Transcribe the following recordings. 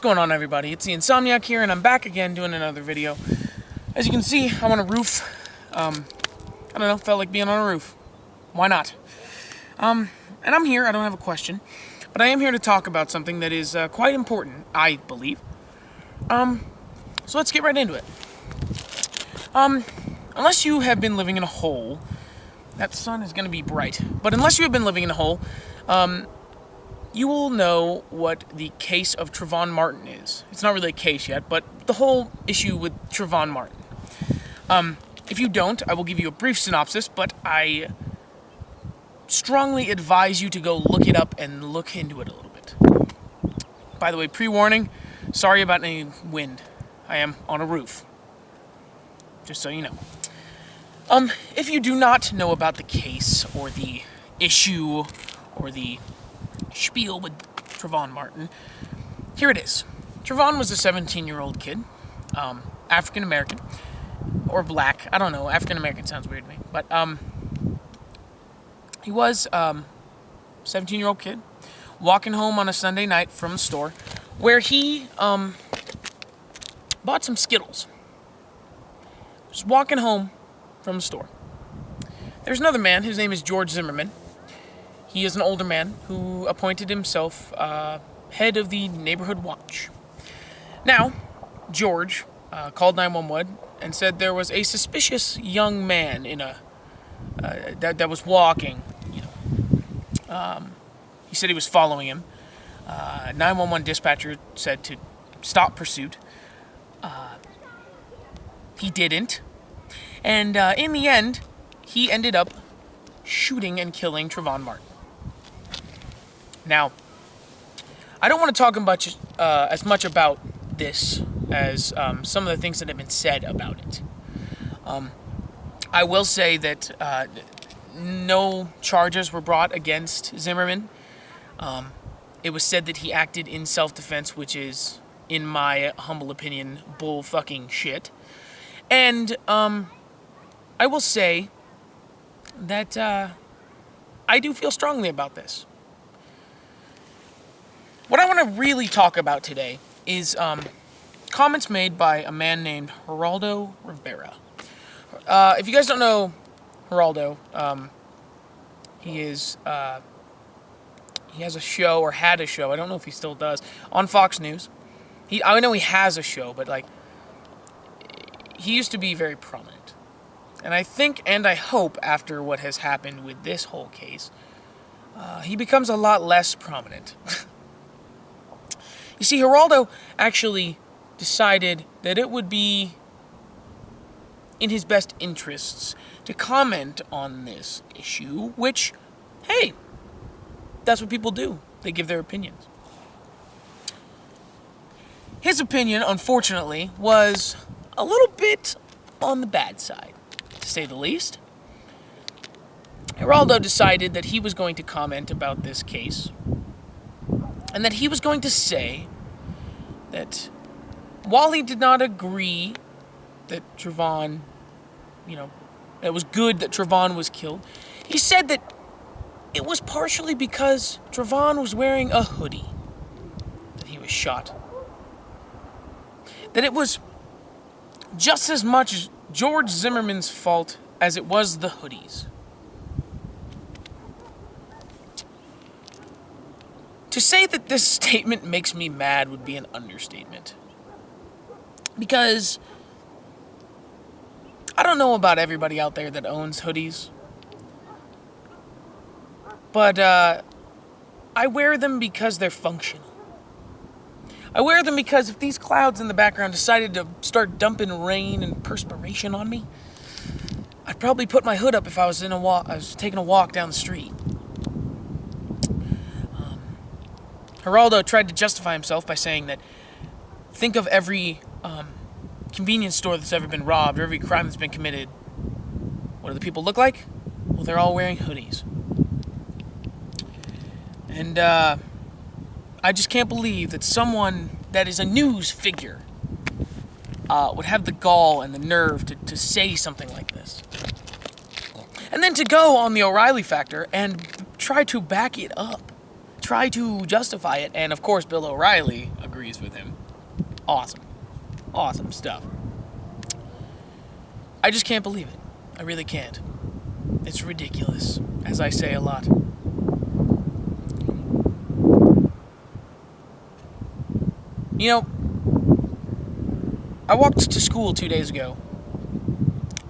going on, everybody? It's the Insomniac here, and I'm back again doing another video. As you can see, I'm on a roof. I don't know, felt like being on a roof. Why not? And I'm here, I don't have a question, but I am here to talk about something that is quite important, I believe. So let's get right into it. Unless you have been living in a hole, that sun is going to be bright, but unless you have been living in a hole, you will know what the case of Trayvon Martin is. It's not really a case yet, but the whole issue with Trayvon Martin. If you don't, I will give you a brief synopsis, but I strongly advise you to go look it up and look into it a little bit. By the way, pre-warning, sorry about any wind. I am on a roof. Just so you know. If you do not know about the case, or the issue, or the spiel with Trayvon Martin, here it is. Trayvon was a 17-year-old kid, African-American, or black, I don't know, African-American sounds weird to me, but, he was, 17-year-old kid, walking home on a Sunday night from the store, where he, bought some Skittles. Just walking home from the store. There's another man, his name is George Zimmerman. He is an older man who appointed himself head of the neighborhood watch. Now, George called 911 and said there was a suspicious young man in a that was walking. He said he was following him. 911 dispatcher said to stop pursuit. He didn't. And in the end, he ended up shooting and killing Trayvon Martin. Now, I don't want to talk as much about this as some of the things that have been said about it. I will say that no charges were brought against Zimmerman. It was said that he acted in self-defense, which is, in my humble opinion, bull fucking shit. And I will say that I do feel strongly about this. What I want to really talk about today is comments made by a man named Geraldo Rivera. If you guys don't know Geraldo, he has a show, or had a show, I don't know if he still does, on Fox News. I know he has a show, but like, he used to be very prominent. And I think, and I hope, after what has happened with this whole case, he becomes a lot less prominent. You see, Geraldo actually decided that it would be in his best interests to comment on this issue, which, hey, that's what people do. They give their opinions. His opinion, unfortunately, was a little bit on the bad side, to say the least. Geraldo decided that he was going to comment about this case, and that he was going to say that while he did not agree that Trayvon, it was good that Trayvon was killed, he said that it was partially because Trayvon was wearing a hoodie that he was shot. That it was just as much George Zimmerman's fault as it was the hoodies. To say that this statement makes me mad would be an understatement. Because I don't know about everybody out there that owns hoodies, but I wear them because they're functional. I wear them because if these clouds in the background decided to start dumping rain and perspiration on me, I'd probably put my hood up if I was taking a walk down the street. Geraldo tried to justify himself by saying that, think of every convenience store that's ever been robbed, or every crime that's been committed. What do the people look like? Well, they're all wearing hoodies. And I just can't believe that someone that is a news figure would have the gall and the nerve to say something like this. And then to go on the O'Reilly factor and try to back it up. Try to justify it, and of course Bill O'Reilly agrees with him. Awesome. Awesome stuff. I just can't believe it. I really can't. It's ridiculous, as I say a lot. You know, I walked to school 2 days ago,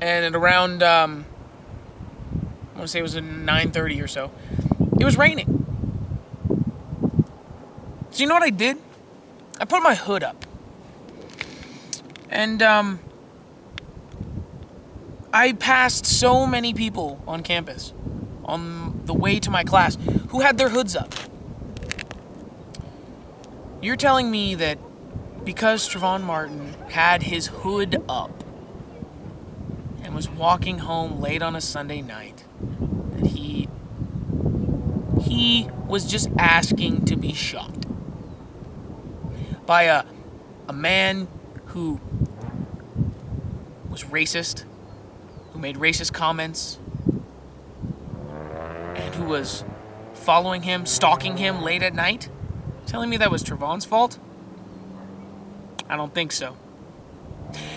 and at around, I want to say it was 9:30 or so, it was raining. So you know what I did? I put my hood up. And, I passed so many people on campus on the way to my class who had their hoods up. You're telling me that because Trayvon Martin had his hood up and was walking home late on a Sunday night, that he was just asking to be shot by a man who was racist, who made racist comments, and who was following him, stalking him late at night? Telling me that was Trayvon's fault? I don't think so.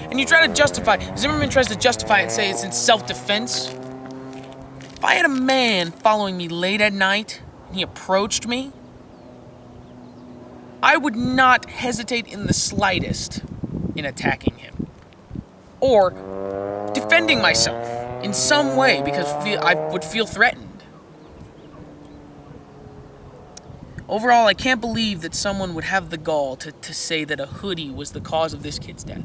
And you try to justify, Zimmerman tries to justify it and say it's in self-defense. If I had a man following me late at night and he approached me, I would not hesitate in the slightest in attacking him or defending myself in some way because I would feel threatened. Overall, I can't believe that someone would have the gall to say that a hoodie was the cause of this kid's death.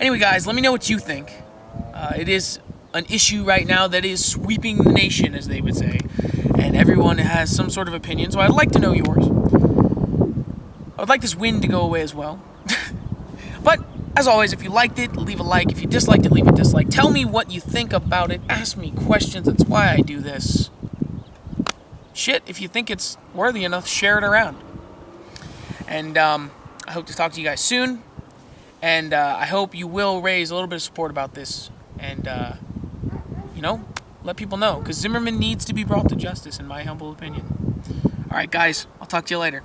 Anyway, guys, let me know what you think. It is an issue right now that is sweeping the nation, as they would say, and everyone has some sort of opinion, so I'd like to know yours. I would like this wind to go away as well. But, as always, if you liked it, leave a like. If you disliked it, leave a dislike. Tell me what you think about it. Ask me questions. That's why I do this. Shit, if you think it's worthy enough, share it around. And I hope to talk to you guys soon. And I hope you will raise a little bit of support about this. And, let people know. Because Zimmerman needs to be brought to justice, in my humble opinion. All right, guys. I'll talk to you later.